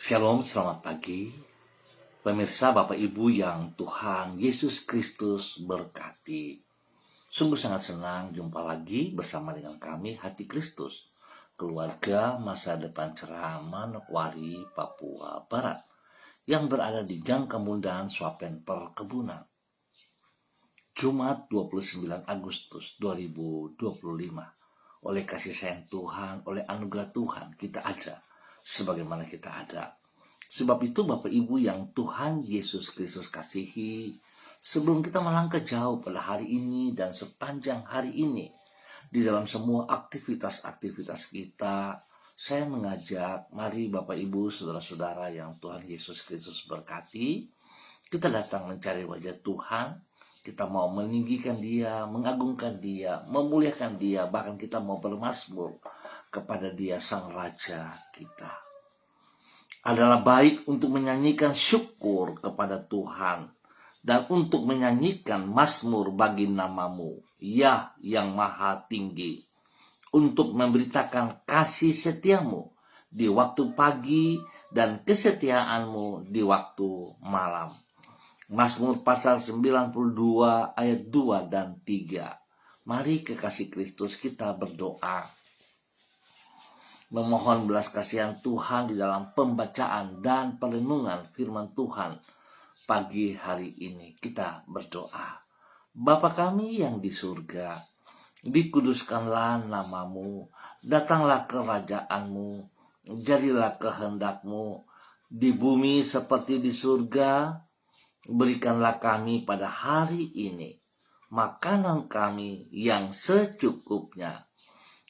Shalom, selamat pagi. Pemirsa Bapak Ibu yang Tuhan Yesus Kristus berkati. Sungguh sangat senang jumpa lagi bersama dengan kami Hati Kristus, keluarga masa depan cerah Manokwari, Papua Barat, yang berada di Gang Kemudahan Swapen Perkebunan. Jumat 29 Agustus 2025. Oleh kasih sayang Tuhan, oleh anugerah Tuhan, kita ada sebagaimana kita ada. Sebab itu Bapak Ibu yang Tuhan Yesus Kristus kasihi, sebelum kita melangkah jauh pada hari ini dan sepanjang hari ini, di dalam semua aktivitas-aktivitas kita, saya mengajak, mari Bapak Ibu, saudara-saudara yang Tuhan Yesus Kristus berkati, kita datang mencari wajah Tuhan, kita mau meninggikan Dia, mengagungkan Dia, memuliakan Dia, bahkan kita mau bermazmur kepada Dia Sang Raja kita. Adalah baik untuk menyanyikan syukur kepada Tuhan dan untuk menyanyikan mazmur bagi nama-Mu, ya yang maha tinggi, untuk memberitakan kasih setiamu di waktu pagi dan kesetiaan-Mu di waktu malam. Mazmur pasal 92 ayat 2 dan 3. Mari kekasih Kristus kita berdoa, memohon belas kasihan Tuhan di dalam pembacaan dan perenungan firman Tuhan pagi hari ini. Kita berdoa. Bapa kami yang di surga, dikuduskanlah nama-Mu, datanglah kerajaan-Mu, jadilah kehendak-Mu di bumi seperti di surga. Berikanlah kami pada hari ini makanan kami yang secukupnya,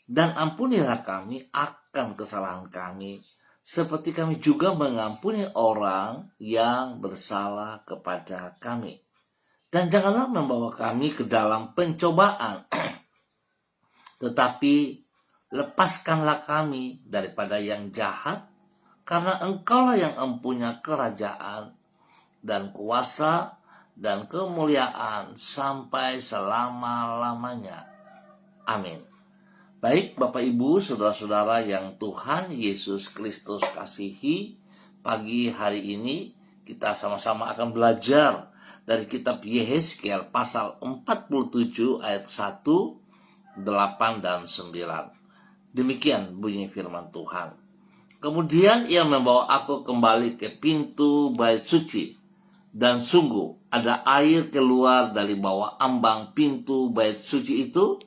dan ampunilah kami akan kesalahan kami, seperti kami juga mengampuni orang yang bersalah kepada kami. Dan janganlah membawa kami ke dalam pencobaan, tetapi lepaskanlah kami daripada yang jahat, karena Engkaulah yang empunya kerajaan dan kuasa dan kemuliaan sampai selama-lamanya. Amin. Baik Bapak Ibu, saudara-saudara yang Tuhan Yesus Kristus kasihi, pagi hari ini kita sama-sama akan belajar dari kitab Yehezkiel pasal 47 ayat 1, 8 dan 9. Demikian bunyi firman Tuhan. Kemudian ia membawa aku kembali ke pintu bait suci, dan sungguh ada air keluar dari bawah ambang pintu bait suci itu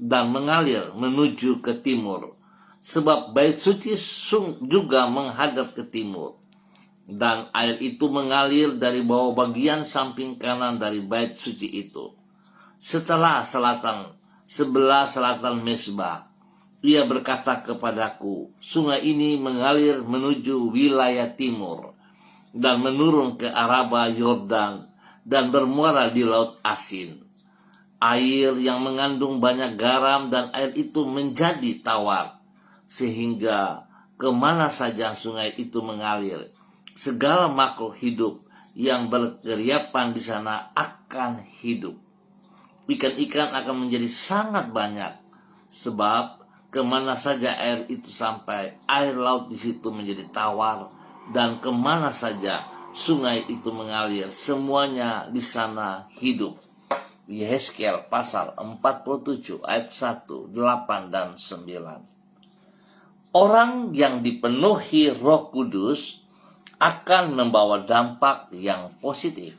dan mengalir menuju ke timur, sebab bait suci juga menghadap ke timur. Dan air itu mengalir dari bawah bagian samping kanan dari bait suci itu, sebelah selatan mezbah. Ia berkata kepadaku, sungai ini mengalir menuju wilayah timur dan menurun ke Araba Yordan dan bermuara di Laut Asin. Air yang mengandung banyak garam, dan air itu menjadi tawar, sehingga kemana saja sungai itu mengalir, segala makhluk hidup yang berkeriapan di sana akan hidup. Ikan-ikan akan menjadi sangat banyak, sebab kemana saja air itu sampai, air laut di situ menjadi tawar, dan kemana saja sungai itu mengalir, semuanya di sana hidup. Yehezkiel pasal 47 ayat 1, 8 dan 9. Orang yang dipenuhi Roh Kudus akan membawa dampak yang positif.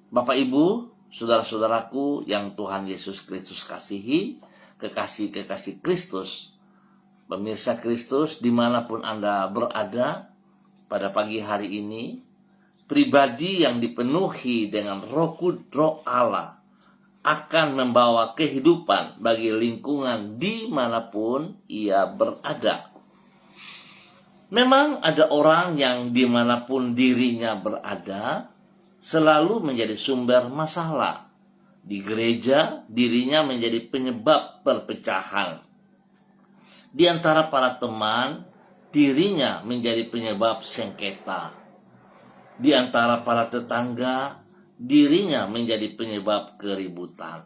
Bapak Ibu, saudara-saudaraku yang Tuhan Yesus Kristus kasihi, kekasih-kekasih Kristus, pemirsa Kristus dimanapun Anda berada pada pagi hari ini, pribadi yang dipenuhi dengan Roh Allah akan membawa kehidupan bagi lingkungan dimanapun ia berada. Memang ada orang yang dimanapun dirinya berada selalu menjadi sumber masalah. Di gereja, dirinya menjadi penyebab perpecahan. Di antara para teman, dirinya menjadi penyebab sengketa. Di antara para tetangga, dirinya menjadi penyebab keributan.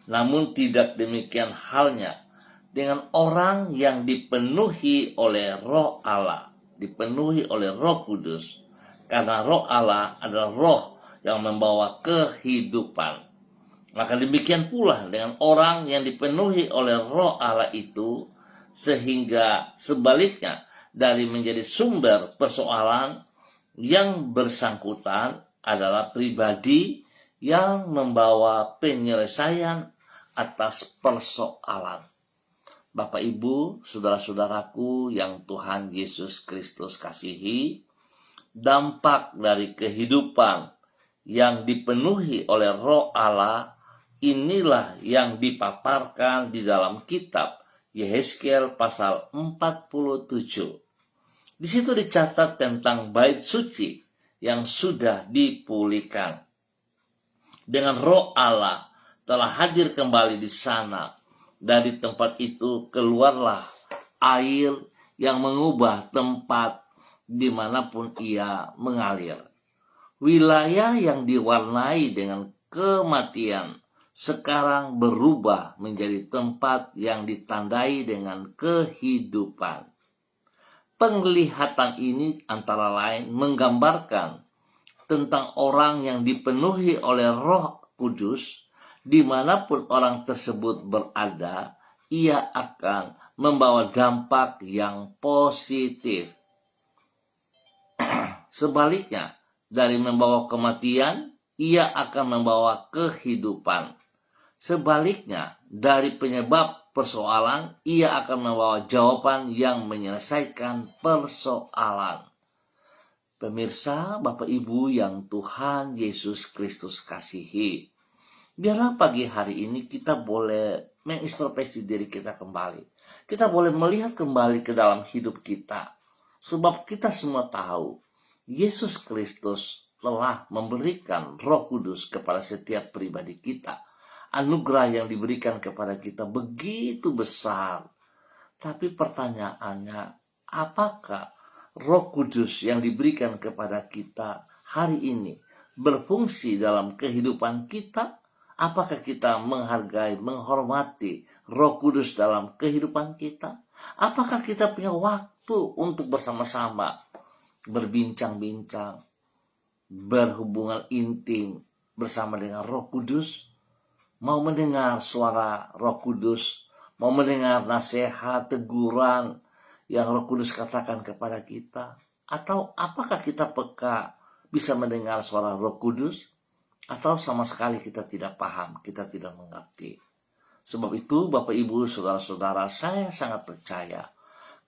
Namun tidak demikian halnya dengan orang yang dipenuhi oleh Roh Allah. dipenuhi oleh Roh Kudus, karena Roh Allah adalah roh yang membawa kehidupan. Maka demikian pula dengan orang yang dipenuhi oleh Roh Allah itu, sehingga sebaliknya dari menjadi sumber persoalan, yang bersangkutan adalah pribadi yang membawa penyelesaian atas persoalan. Bapak, Ibu, saudara-saudaraku yang Tuhan Yesus Kristus kasihi, dampak dari kehidupan yang dipenuhi oleh Roh Allah inilah yang dipaparkan di dalam kitab Yehezkiel pasal 47. Di situ dicatat tentang bait suci yang sudah dipulihkan. Dengan Roh Allah telah hadir kembali di sana. Dari tempat itu keluarlah air yang mengubah tempat dimanapun ia mengalir. Wilayah yang diwarnai dengan kematian sekarang berubah menjadi tempat yang ditandai dengan kehidupan. Penglihatan ini antara lain menggambarkan tentang orang yang dipenuhi oleh Roh Kudus. Dimanapun orang tersebut berada, ia akan membawa dampak yang positif. Sebaliknya, dari membawa kematian, ia akan membawa kehidupan. Sebaliknya, dari penyebab persoalan, ia akan membawa jawaban yang menyelesaikan persoalan. Pemirsa, Bapak Ibu yang Tuhan Yesus Kristus kasihi, biarlah pagi hari ini kita boleh mengintrospeksi diri kita kembali. Kita boleh melihat kembali ke dalam hidup kita. Sebab kita semua tahu, Yesus Kristus telah memberikan Roh Kudus kepada setiap pribadi kita. Anugerah yang diberikan kepada kita begitu besar. Tapi pertanyaannya, apakah Roh Kudus yang diberikan kepada kita hari ini berfungsi dalam kehidupan kita? Apakah kita menghargai, menghormati Roh Kudus dalam kehidupan kita? Apakah kita punya waktu untuk bersama-sama berbincang-bincang, berhubungan intim bersama dengan Roh Kudus? Mau mendengar suara Roh Kudus, mau mendengar nasihat, teguran yang Roh Kudus katakan kepada kita? Atau apakah kita peka bisa mendengar suara Roh Kudus? Atau sama sekali kita tidak paham, kita tidak mengerti. Sebab itu Bapak Ibu saudara-saudara, saya sangat percaya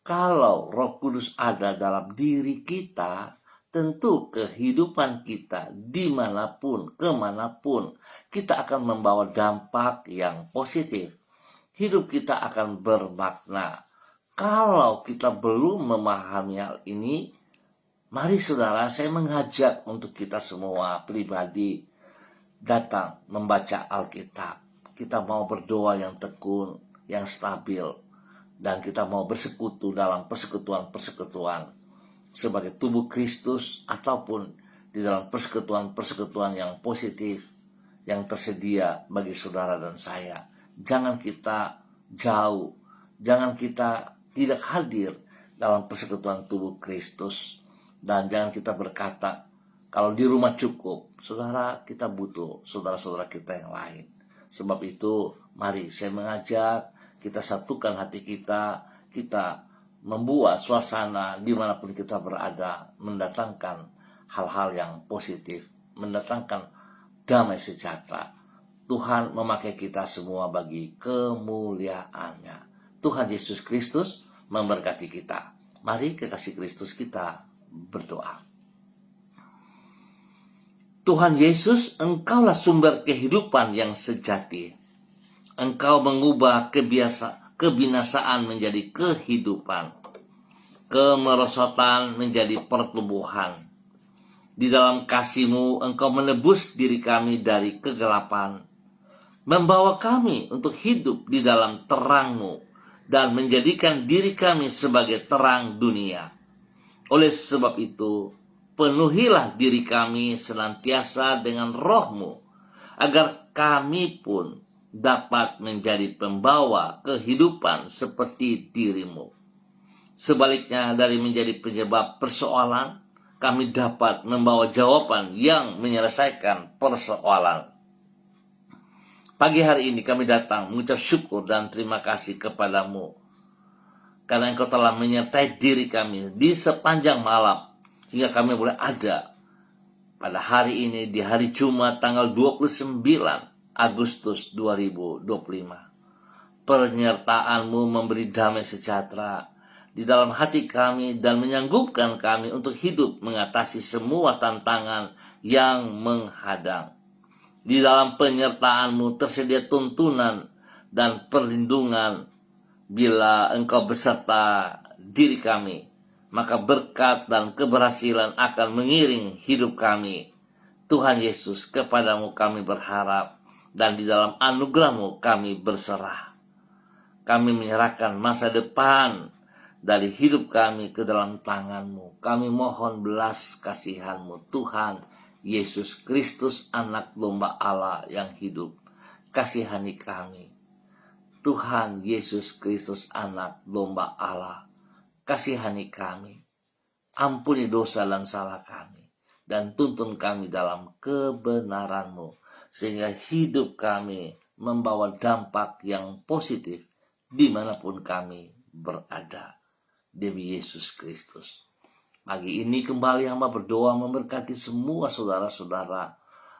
kalau Roh Kudus ada dalam diri kita, tentu kehidupan kita dimanapun, kemanapun, kita akan membawa dampak yang positif. Hidup kita akan bermakna. Kalau kita belum memahami hal ini, mari saudara, saya mengajak untuk kita semua pribadi datang membaca Alkitab. Kita mau berdoa yang tekun, yang stabil, dan kita mau bersekutu dalam persekutuan-persekutuan sebagai tubuh Kristus, ataupun di dalam persekutuan-persekutuan yang positif yang tersedia bagi saudara dan saya. Jangan kita jauh, jangan kita tidak hadir dalam persekutuan tubuh Kristus, dan jangan kita berkata, kalau di rumah cukup, saudara, kita butuh saudara-saudara kita yang lain. Sebab itu, mari saya mengajak kita satukan hati kita, kita membuat suasana dimanapun kita berada, mendatangkan hal-hal yang positif, mendatangkan damai sejahtera. Tuhan memakai kita semua bagi kemuliaannya. Tuhan Yesus Kristus memberkati kita. Mari kekasih Kristus kita berdoa. Tuhan Yesus, Engkaulah sumber kehidupan yang sejati. Engkau mengubah kebinasaan menjadi kehidupan, kemerosotan menjadi pertumbuhan. Di dalam kasih-Mu, Engkau menebus diri kami dari kegelapan, membawa kami untuk hidup di dalam terang-Mu, dan menjadikan diri kami sebagai terang dunia. Oleh sebab itu, penuhilah diri kami senantiasa dengan Roh-Mu, agar kami pun dapat menjadi pembawa kehidupan seperti diri-Mu. Sebaliknya, dari menjadi penyebab persoalan, kami dapat membawa jawaban yang menyelesaikan persoalan. Pagi hari ini kami datang mengucap syukur dan terima kasih kepadamu, karena Engkau telah menyertai diri kami di sepanjang malam, sehingga kami boleh ada pada hari ini di hari Jumat tanggal 29 Agustus 2025. Penyertaan-Mu memberi damai sejahtera di dalam hati kami dan menyanggupkan kami untuk hidup mengatasi semua tantangan yang menghadang. Di dalam penyertaan-Mu tersedia tuntunan dan perlindungan. Bila Engkau beserta diri kami, maka berkat dan keberhasilan akan mengiring hidup kami. Tuhan Yesus, kepadamu kami berharap, dan di dalam anugerah-Mu kami berserah. Kami menyerahkan masa depan dari hidup kami ke dalam tangan-Mu. Kami mohon belas kasihan-Mu, Tuhan Yesus Kristus, anak domba Allah yang hidup. Kasihani kami. Tuhan Yesus Kristus, anak domba Allah, kasihani kami. Ampuni dosa dan salah kami, dan tuntun kami dalam kebenaran-Mu, sehingga hidup kami membawa dampak yang positif dimanapun kami berada. Demi Yesus Kristus. Pagi ini kembali hamba berdoa memberkati semua saudara-saudara,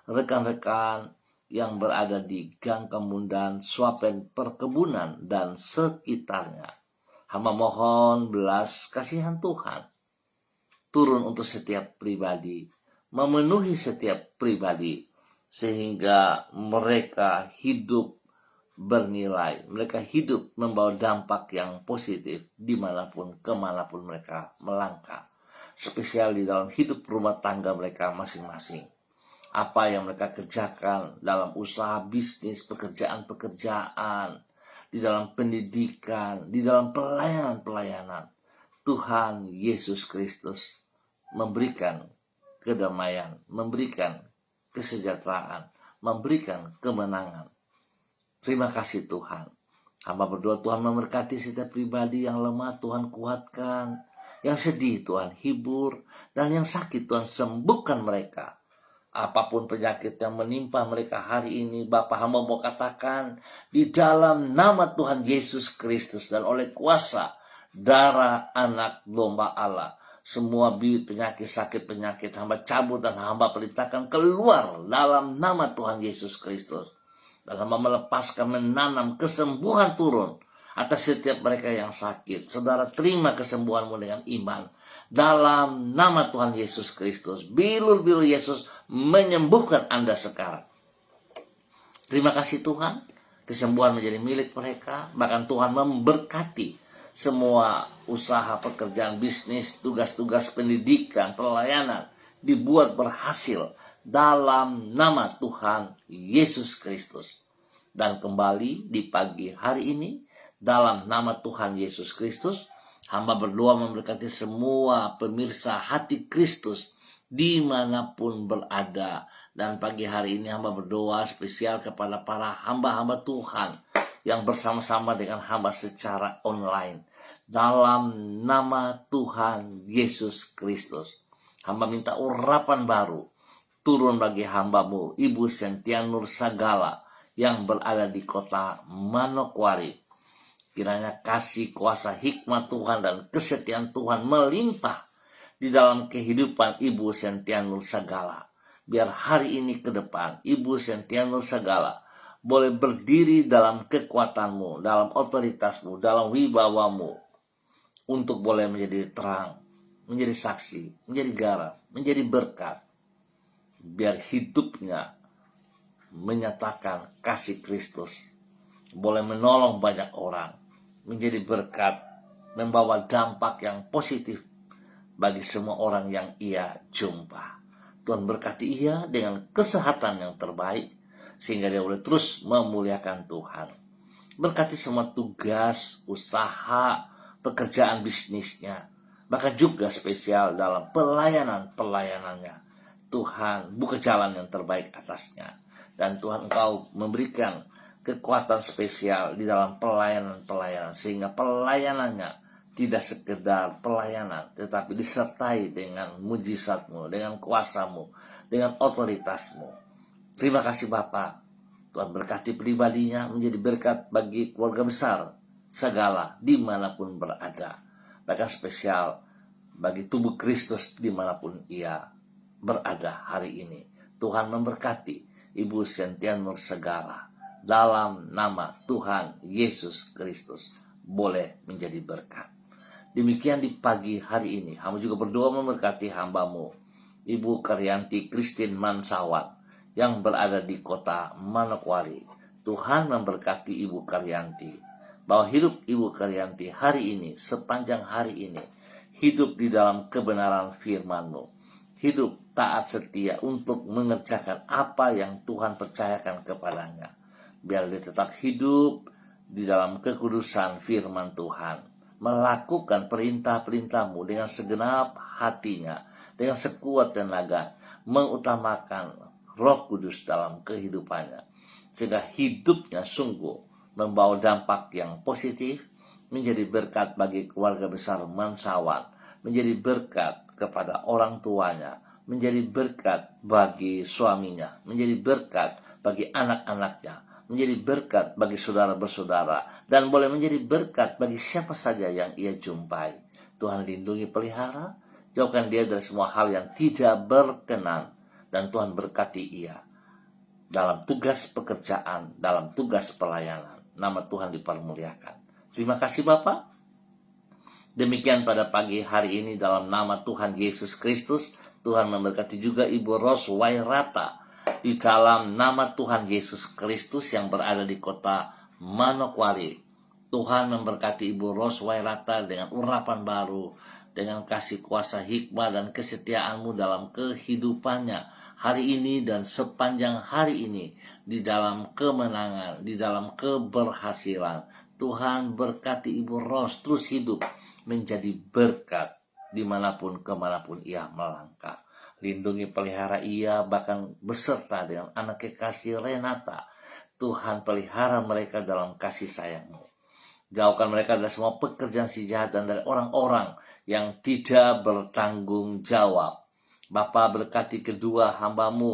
rekan-rekan yang berada di Gang Kemundan, Swapen Perkebunan, dan sekitarnya. Hamba mohon belas kasihan Tuhan turun untuk setiap pribadi, memenuhi setiap pribadi, sehingga mereka hidup bernilai, mereka hidup membawa dampak yang positif dimanapun, kemanapun mereka melangkah. Spesial di dalam hidup rumah tangga mereka masing-masing. Apa yang mereka kerjakan dalam usaha bisnis, pekerjaan-pekerjaan, di dalam pendidikan, di dalam pelayanan-pelayanan. Tuhan Yesus Kristus memberikan kedamaian, memberikan kesejahteraan, memberikan kemenangan. Terima kasih Tuhan. Hamba berdoa Tuhan memberkati setiap pribadi yang lemah, Tuhan kuatkan. Yang sedih Tuhan hibur, dan yang sakit Tuhan sembuhkan mereka. Apapun penyakit yang menimpa mereka hari ini, Bapa hamba mau katakan, di dalam nama Tuhan Yesus Kristus dan oleh kuasa darah anak domba Allah, semua bibit penyakit, sakit penyakit hamba cabut dan hamba perintahkan keluar dalam nama Tuhan Yesus Kristus. Dan hamba melepaskan, menanam kesembuhan turun atas setiap mereka yang sakit. Saudara, terima kesembuhanmu dengan iman. Dalam nama Tuhan Yesus Kristus. Bilur-bilur Yesus menyembuhkan Anda sekarang. Terima kasih Tuhan. Kesembuhan menjadi milik mereka. Bahkan Tuhan memberkati semua usaha, pekerjaan, bisnis, tugas-tugas pendidikan, pelayanan dibuat berhasil dalam nama Tuhan Yesus Kristus. Dan kembali di pagi hari ini, dalam nama Tuhan Yesus Kristus, hamba berdoa memberkati semua pemirsa hati Kristus dimanapun berada. Dan pagi hari ini hamba berdoa spesial kepada para hamba-hamba Tuhan yang bersama-sama dengan hamba secara online. Dalam nama Tuhan Yesus Kristus, hamba minta urapan baru turun bagi hambamu, Ibu Sentianur Sagala, yang berada di kota Manokwari. Kiranya kasih, kuasa, hikmat Tuhan dan kesetiaan Tuhan melimpah di dalam kehidupan Ibu Sentianur Sagala. Biar hari ini ke depan Ibu Sentianur Sagala boleh berdiri dalam kekuatanmu, dalam otoritasmu, dalam wibawamu, untuk boleh menjadi terang, menjadi saksi, menjadi garam, menjadi berkat. Biar hidupnya menyatakan kasih Kristus, boleh menolong banyak orang, menjadi berkat, membawa dampak yang positif bagi semua orang yang ia jumpa. Tuhan berkati ia dengan kesehatan yang terbaik, sehingga dia boleh terus memuliakan Tuhan. Berkati semua tugas, usaha, pekerjaan bisnisnya, bahkan juga spesial dalam pelayanannya. Tuhan buka jalan yang terbaik atasnya. Dan Tuhan Engkau memberikan kekuatan spesial di dalam pelayanan, sehingga pelayanannya tidak sekedar pelayanan, tetapi disertai dengan mujizat-Mu, dengan kuasa-Mu, dengan otoritas-Mu. Terima kasih Bapa. Tuhan berkati pribadinya menjadi berkat bagi keluarga besar segala dimanapun berada. Bahkan spesial bagi tubuh Kristus dimanapun ia berada hari ini. Tuhan memberkati Ibu Sentia Nur Segala dalam nama Tuhan Yesus Kristus boleh menjadi berkat. Demikian di pagi hari ini, hamba juga berdoa memberkati hamba-Mu, Ibu Karyanti Christine Mansawat, yang berada di kota Manokwari. Tuhan memberkati Ibu Karyanti, bahwa hidup Ibu Karyanti hari ini, sepanjang hari ini, hidup di dalam kebenaran firman-Mu, hidup taat setia untuk mengerjakan apa yang Tuhan percayakan kepadanya. Biar dia tetap hidup di dalam kekudusan firman Tuhan, melakukan perintah-perintah-Mu dengan segenap hatinya, dengan sekuat tenaga, mengutamakan Roh Kudus dalam kehidupannya, sehingga hidupnya sungguh membawa dampak yang positif, menjadi berkat bagi keluarga besar Mansawat, menjadi berkat kepada orang tuanya, menjadi berkat bagi suaminya, menjadi berkat bagi anak-anaknya, menjadi berkat bagi saudara bersaudara, dan boleh menjadi berkat bagi siapa saja yang ia jumpai. Tuhan lindungi, pelihara, jauhkan dia dari semua hal yang tidak berkenan, dan Tuhan berkati ia dalam tugas pekerjaan, dalam tugas pelayanan. Nama Tuhan dipermuliakan. Terima kasih Bapak. Demikian pada pagi hari ini dalam nama Tuhan Yesus Kristus. Tuhan memberkati juga Ibu Ros Wairata di dalam nama Tuhan Yesus Kristus yang berada di kota Manokwari. Tuhan memberkati Ibu Ros Wairata dengan urapan baru, dengan kasih kuasa hikmah dan kesetiaan-Mu dalam kehidupannya hari ini dan sepanjang hari ini, di dalam kemenangan, di dalam keberhasilan. Tuhan berkati Ibu Ros terus hidup menjadi berkat dimanapun kemanapun ia melangkah. Lindungi, pelihara ia, bahkan beserta dengan anak kekasih Renata. Tuhan pelihara mereka dalam kasih sayang-Mu. Jauhkan mereka dari semua pekerjaan si jahat dan dari orang-orang yang tidak bertanggung jawab. Bapa, berkati kedua hamba-Mu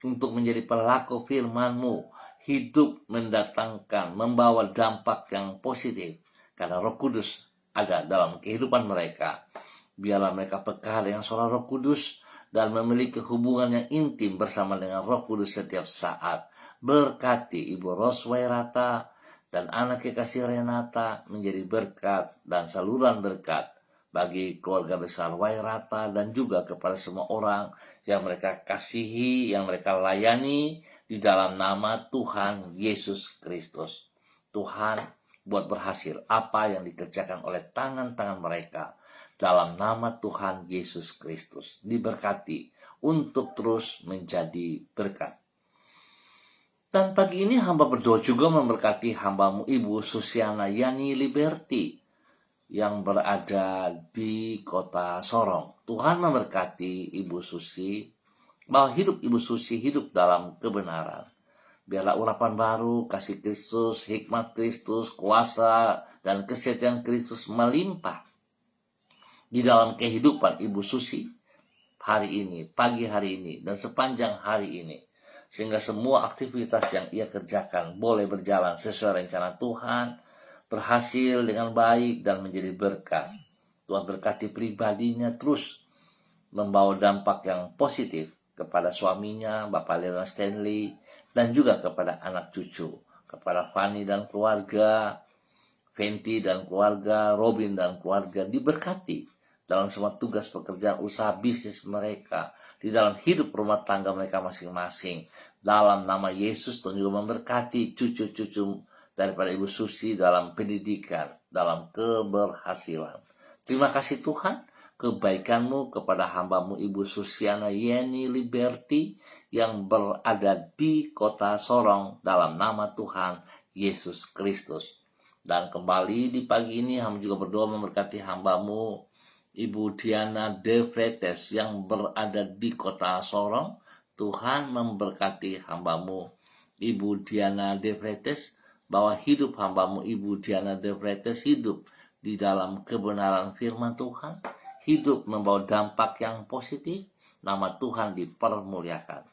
untuk menjadi pelaku firman-Mu, hidup mendatangkan, membawa dampak yang positif, karena Roh Kudus ada dalam kehidupan mereka. Biarlah mereka peka dengan suara Roh Kudus dan memiliki hubungan yang intim bersama dengan Roh Kudus setiap saat. Berkati Ibu Ros Wairata dan anak kekasih Renata menjadi berkat dan saluran berkat bagi keluarga besar Wairata dan juga kepada semua orang yang mereka kasihi, yang mereka layani di dalam nama Tuhan Yesus Kristus. Tuhan, buat berhasil apa yang dikerjakan oleh tangan-tangan mereka dalam nama Tuhan Yesus Kristus. Diberkati untuk terus menjadi berkat. Dan pagi ini hamba berdoa juga memberkati hamba-Mu Ibu Susiana Yani Liberty yang berada di kota Sorong. Tuhan memberkati Ibu Susi, bahwa hidup Ibu Susi hidup dalam kebenaran. Biarlah urapan baru, kasih Kristus, hikmat Kristus, kuasa, dan kesetiaan Kristus melimpah di dalam kehidupan Ibu Susi hari ini, pagi hari ini, dan sepanjang hari ini. Sehingga semua aktivitas yang ia kerjakan boleh berjalan sesuai rencana Tuhan, berhasil dengan baik dan menjadi berkat. Tuhan berkati pribadinya terus membawa dampak yang positif kepada suaminya, Bapak Leonard Stanley, dan juga kepada anak cucu, kepada Fanny dan keluarga, Fenty dan keluarga, Robin dan keluarga, diberkati dalam semua tugas pekerjaan, usaha bisnis mereka, di dalam hidup rumah tangga mereka masing-masing. Dalam nama Yesus, Tuhan juga memberkati cucu-cucu daripada Ibu Susi dalam pendidikan, dalam keberhasilan. Terima kasih Tuhan, kebaikan-Mu kepada hamba-Mu Ibu Susiana Yani Liberty yang berada di kota Sorong dalam nama Tuhan Yesus Kristus. Dan kembali di pagi ini hamba juga berdoa memberkati hamba-Mu Ibu Diana De Vretes yang berada di kota Sorong. Tuhan memberkati hamba-Mu Ibu Diana De Vretes, bahwa hidup hamba-Mu Ibu Diana De Vretes hidup di dalam kebenaran firman Tuhan, hidup membawa dampak yang positif, nama Tuhan dipermuliakan.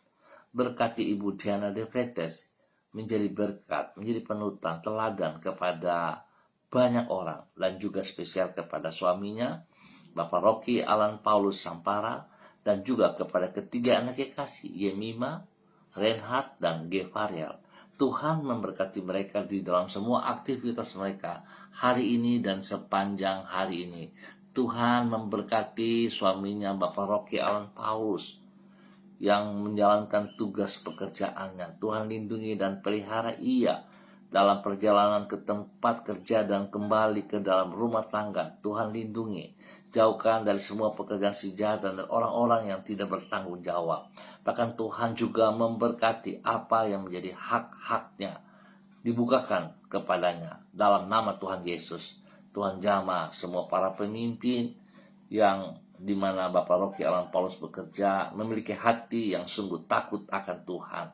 Berkati Ibu Diana De Freitas menjadi berkat, menjadi panutan, teladan kepada banyak orang, dan juga spesial kepada suaminya, Bapak Rocky Alan Paulus Sampara, dan juga kepada ketiga anak kekasih, Yemima, Reinhard, dan Gevariel. Tuhan memberkati mereka di dalam semua aktivitas mereka hari ini dan sepanjang hari ini. Tuhan memberkati suaminya Bapak Rocky Alan Paulus yang menjalankan tugas pekerjaannya. Tuhan lindungi dan pelihara ia dalam perjalanan ke tempat kerja dan kembali ke dalam rumah tangga. Tuhan lindungi, jauhkan dari semua pekerjaan si jahat dan orang-orang yang tidak bertanggung jawab. Bahkan Tuhan juga memberkati apa yang menjadi hak-haknya dibukakan kepadanya dalam nama Tuhan Yesus. Tuhan jamah semua para pemimpin yang dimana Bapak Rocky Alan Paulus bekerja memiliki hati yang sungguh takut akan Tuhan,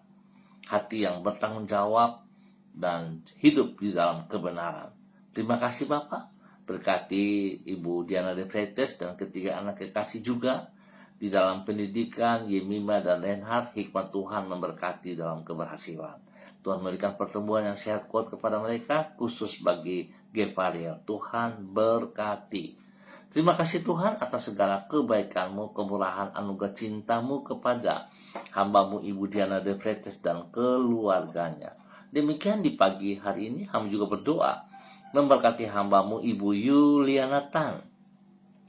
hati yang bertanggung jawab dan hidup di dalam kebenaran. Terima kasih Bapak. Berkati Ibu Diana De Freitas dan ketiga anak kekasih juga di dalam pendidikan, Yemima dan Reinhard. Hikmat Tuhan memberkati dalam keberhasilan. Tuhan memberikan pertumbuhan yang sehat kuat kepada mereka, khusus bagi Gevariel. Tuhan berkati. Terima kasih Tuhan atas segala kebaikan-Mu, kemurahan, anugerah cinta-Mu kepada hamba-Mu Ibu Diana De Freitas dan keluarganya. Demikian di pagi hari ini hamba juga berdoa memberkati hamba-Mu Ibu Yuliana Tan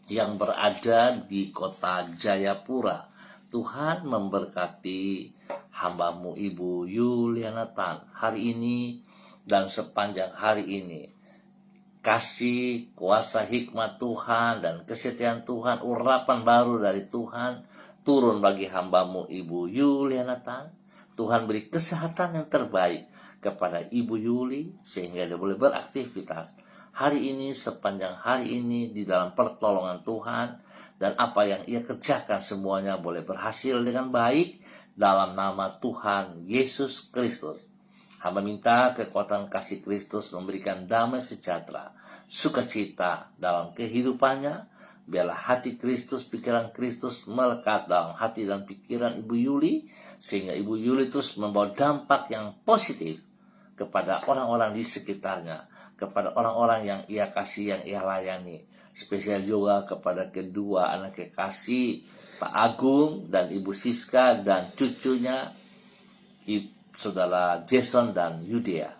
yang berada di kota Jayapura. Tuhan memberkati hamba-Mu Ibu Yuliana Tan hari ini dan sepanjang hari ini. Kasih, kuasa, hikmat Tuhan dan kesetiaan Tuhan, urapan baru dari Tuhan turun bagi hamba-Mu Ibu Yuliana Tan. Tuhan beri kesehatan yang terbaik kepada Ibu Yuli sehingga dia boleh beraktivitas hari ini, sepanjang hari ini di dalam pertolongan Tuhan, dan apa yang ia kerjakan semuanya boleh berhasil dengan baik dalam nama Tuhan Yesus Kristus. Hamba minta kekuatan kasih Kristus memberikan damai sejahtera, sukacita dalam kehidupannya. Biarlah hati Kristus, pikiran Kristus melekat dalam hati dan pikiran Ibu Yuli, sehingga Ibu Yuli terus membawa dampak yang positif kepada orang-orang di sekitarnya, kepada orang-orang yang ia kasih, yang ia layani. Spesial juga kepada kedua anak kekasih, Pak Agung dan Ibu Siska, dan cucunya Saudara Jason dan Yudea.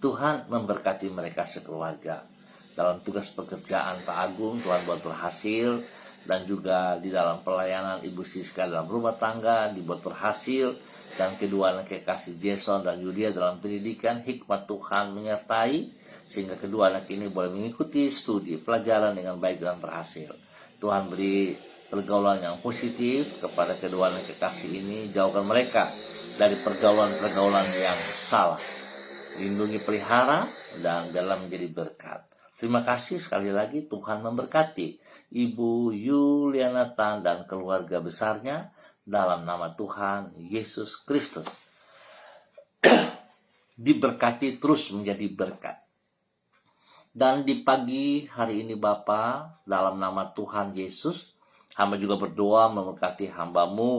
Tuhan memberkati mereka sekeluarga. Dalam tugas pekerjaan Pak Agung, Tuhan buat berhasil, dan juga di dalam pelayanan Ibu Siska dalam rumah tangga dibuat berhasil, dan kedua anak kekasih Jason dan Yudea dalam pendidikan. Hikmat Tuhan menyertai sehingga kedua anak ini boleh mengikuti studi pelajaran dengan baik dan berhasil. Tuhan beri pergaulan yang positif kepada kedua anak kekasih ini, jauhkan mereka dari pergaulan-pergaulan yang salah. Lindungi, pelihara, dan dalam menjadi berkat. Terima kasih sekali lagi. Tuhan memberkati Ibu Yuliana Tan dan keluarga besarnya dalam nama Tuhan Yesus Kristus. Diberkati terus menjadi berkat. Dan di pagi hari ini Bapa, dalam nama Tuhan Yesus, hamba juga berdoa memberkati hamba-Mu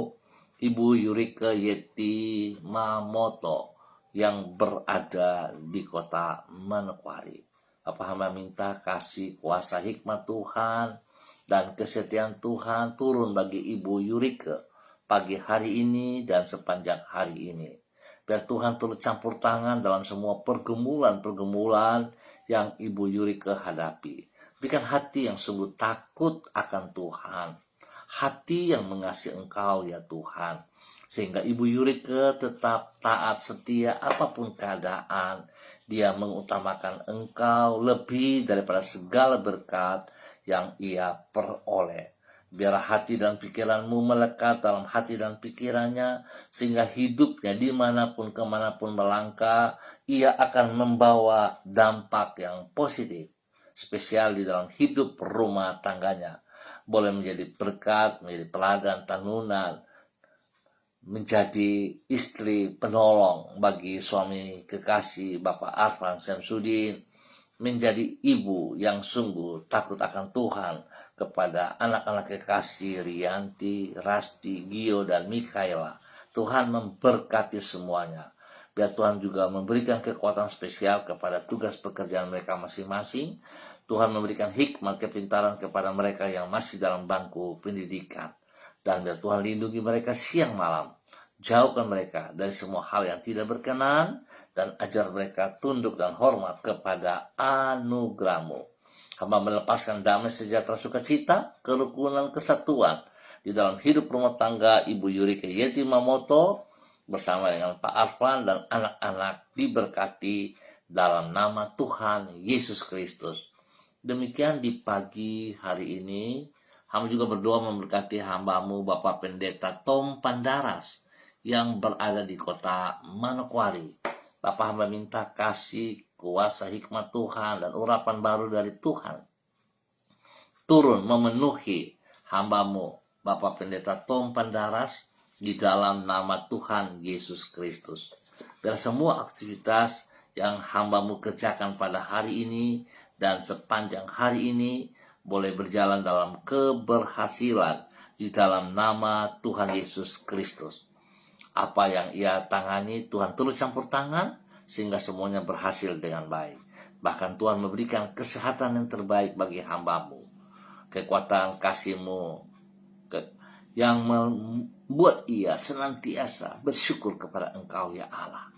Ibu Yurika Yeti Mamoto yang berada di kota Manokwari. Bapak hamba minta kasih, kuasa, hikmat Tuhan dan kesetiaan Tuhan turun bagi Ibu Yurika pagi hari ini dan sepanjang hari ini. Biar Tuhan turut campur tangan dalam semua pergumulan-pergumulan yang Ibu Yurika hadapi. Berikan hati yang sungguh takut akan Tuhan, hati yang mengasihi Engkau ya Tuhan, sehingga Ibu Yurika tetap taat setia apapun keadaan. Dia mengutamakan Engkau lebih daripada segala berkat yang ia peroleh. Biar hati dan pikiran-Mu melekat dalam hati dan pikirannya, sehingga hidupnya dimanapun kemanapun melangkah, ia akan membawa dampak yang positif, spesial di dalam hidup rumah tangganya. Boleh menjadi berkat, menjadi teladan, tanunan, menjadi istri penolong bagi suami kekasih Bapak Arfan Syamsuddin, menjadi ibu yang sungguh takut akan Tuhan kepada anak-anak kekasih Rianti, Rasti, Gio, dan Mikaela. Tuhan memberkati semuanya. Biar Tuhan juga memberikan kekuatan spesial kepada tugas pekerjaan mereka masing-masing. Tuhan memberikan hikmat kepintaran kepada mereka yang masih dalam bangku pendidikan. Dan biar Tuhan lindungi mereka siang malam. Jauhkan mereka dari semua hal yang tidak berkenan. Dan ajar mereka tunduk dan hormat kepada anugerah-Mu. Hamba melepaskan damai sejahtera sukacita, kerukunan, kesatuan di dalam hidup rumah tangga Ibu Yurike Yeti Mamoto bersama dengan Pak Arfan dan anak-anak diberkati dalam nama Tuhan Yesus Kristus. Demikian di pagi hari ini, hamba juga berdoa memberkati hamba-Mu Bapak Pendeta Tom Pandaras yang berada di kota Manokwari. Bapak hamba minta kasih, kuasa, hikmat Tuhan dan urapan baru dari Tuhan turun memenuhi hamba-Mu Bapak Pendeta Tom Pandaras di dalam nama Tuhan Yesus Kristus. Biar semua aktivitas yang hamba-Mu kerjakan pada hari ini dan sepanjang hari ini boleh berjalan dalam keberhasilan di dalam nama Tuhan Yesus Kristus. Apa yang ia tangani, Tuhan turut campur tangan sehingga semuanya berhasil dengan baik. Bahkan Tuhan memberikan kesehatan yang terbaik bagi hamba-Mu. Kekuatan kasih-Mu yang membuat ia senantiasa bersyukur kepada Engkau ya Allah.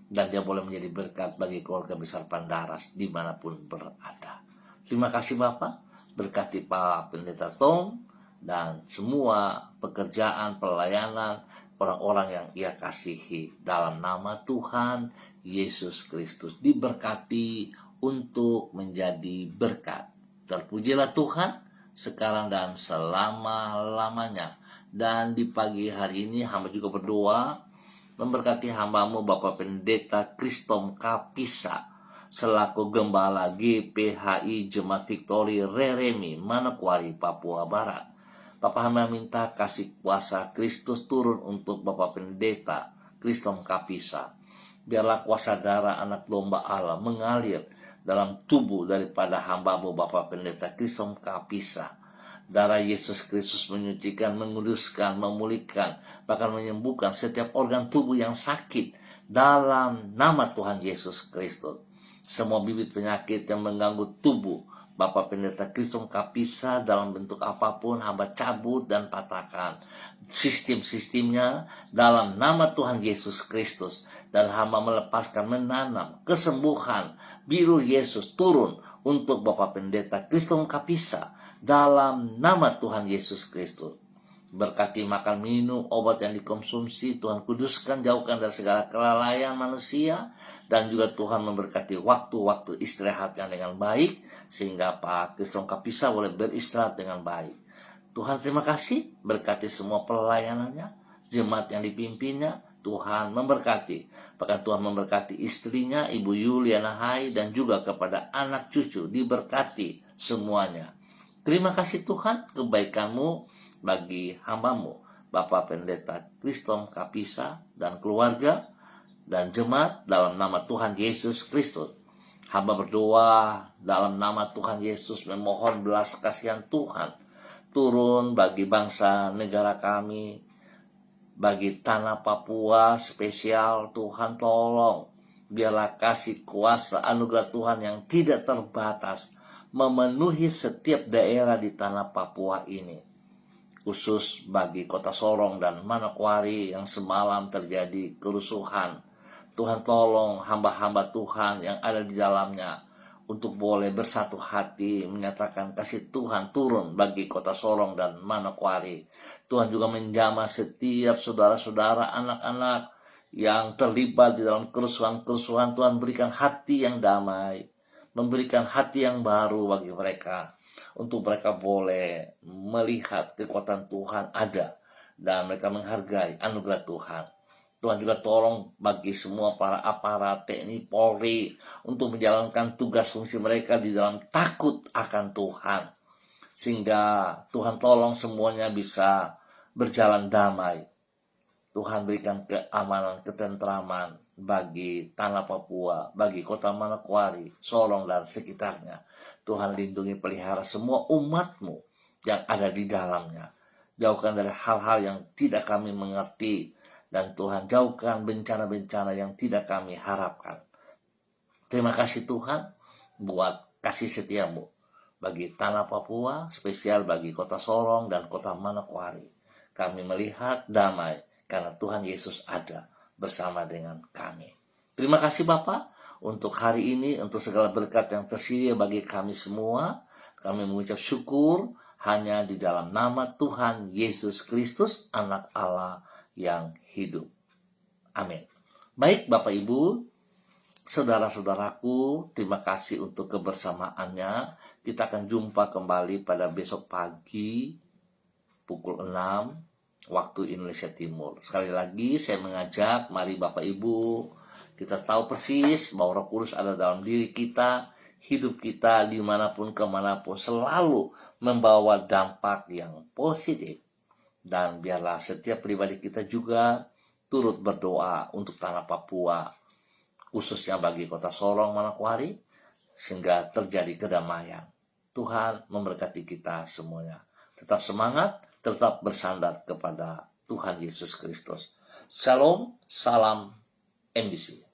Dan dia boleh menjadi berkat bagi keluarga besar Pandaras dimanapun berada. Terima kasih Bapak, berkati Pak Pendeta Tom dan semua pekerjaan, pelayanan, orang-orang yang ia kasihi dalam nama Tuhan Yesus Kristus. Diberkati untuk menjadi berkat. Terpujilah Tuhan sekarang dan selama-lamanya. Dan di pagi hari ini hamba juga berdoa memberkati hamba-Mu Bapak Pendeta Kristom Kapisa selaku Gembala GPHI Jemaat Victory Reremi Manokwari Papua Barat. Bapak hamba minta kasih kuasa Kristus turun untuk Bapak Pendeta Kristom Kapisa. Biarlah kuasa darah anak domba Allah mengalir dalam tubuh daripada hamba-Mu Bapak Pendeta Kristom Kapisa. Darah Yesus Kristus menyucikan, menguduskan, memulihkan, bahkan menyembuhkan setiap organ tubuh yang sakit dalam nama Tuhan Yesus Kristus. Semua bibit penyakit yang mengganggu tubuh Bapak Pendeta Kristom Kapisa dalam bentuk apapun hamba cabut dan patahkan sistem-sistemnya dalam nama Tuhan Yesus Kristus. Dan hamba melepaskan, menanam kesembuhan biru Yesus turun untuk Bapak Pendeta Kristom Kapisa dalam nama Tuhan Yesus Kristus. Berkati makan minum, obat yang dikonsumsi, Tuhan kuduskan, jauhkan dari segala kelalaian manusia. Dan juga Tuhan memberkati waktu-waktu istirahatnya dengan baik, sehingga Pak Kristom Kapisa boleh beristirahat dengan baik. Tuhan terima kasih, berkati semua pelayanannya, jemaat yang dipimpinnya, Tuhan memberkati. Bahkan Tuhan memberkati istrinya, Ibu Yuliana Hai, dan juga kepada anak cucu, diberkati semuanya. Terima kasih Tuhan, kebaikan-Mu bagi hamba-Mu Bapak Pendeta Kristom Kapisa dan keluarga dan jemaat dalam nama Tuhan Yesus Kristus. Hamba berdoa dalam nama Tuhan Yesus, memohon belas kasihan Tuhan turun bagi bangsa negara kami, bagi tanah Papua spesial. Tuhan tolong, biarlah kasih kuasa anugerah Tuhan yang tidak terbatas memenuhi setiap daerah di tanah Papua ini, khusus bagi kota Sorong dan Manokwari yang semalam terjadi kerusuhan. Tuhan tolong hamba-hamba Tuhan yang ada di dalamnya untuk boleh bersatu hati menyatakan kasih Tuhan turun bagi kota Sorong dan Manokwari. Tuhan juga menjamah setiap saudara-saudara, anak-anak yang terlibat di dalam kerusuhan-kerusuhan. Tuhan berikan hati yang damai, memberikan hati yang baru bagi mereka, untuk mereka boleh melihat kekuatan Tuhan ada dan mereka menghargai anugerah Tuhan. Tuhan juga tolong bagi semua para aparat TNI Polri untuk menjalankan tugas fungsi mereka di dalam takut akan Tuhan, sehingga Tuhan tolong semuanya bisa berjalan damai. Tuhan berikan keamanan, ketentraman bagi tanah Papua, bagi kota Manokwari, Sorong dan sekitarnya. Tuhan lindungi pelihara semua umat-Mu yang ada di dalamnya. Jauhkan dari hal-hal yang tidak kami mengerti, dan Tuhan jauhkan bencana-bencana yang tidak kami harapkan. Terima kasih Tuhan buat kasih setia-Mu bagi tanah Papua, spesial bagi kota Sorong dan kota Manokwari. Kami melihat damai karena Tuhan Yesus ada bersama dengan kami. Terima kasih Bapak untuk hari ini, untuk segala berkat yang tersedia bagi kami semua. Kami mengucap syukur hanya di dalam nama Tuhan Yesus Kristus, Anak Allah yang hidup. Amin. Baik Bapak Ibu, saudara-saudaraku, terima kasih untuk kebersamaannya. Kita akan jumpa kembali pada besok pagi pukul 6 waktu Indonesia Timur. Sekali lagi saya mengajak, mari Bapak Ibu, kita tahu persis bahwa Roh Kudus ada dalam diri kita, hidup kita dimanapun kemanapun selalu membawa dampak yang positif. Dan biarlah setiap pribadi kita juga turut berdoa untuk tanah Papua, khususnya bagi kota Sorong, Manokwari, sehingga terjadi kedamaian. Tuhan memberkati kita semuanya. Tetap semangat, tetap bersandar kepada Tuhan Yesus Kristus. Shalom, salam MBC.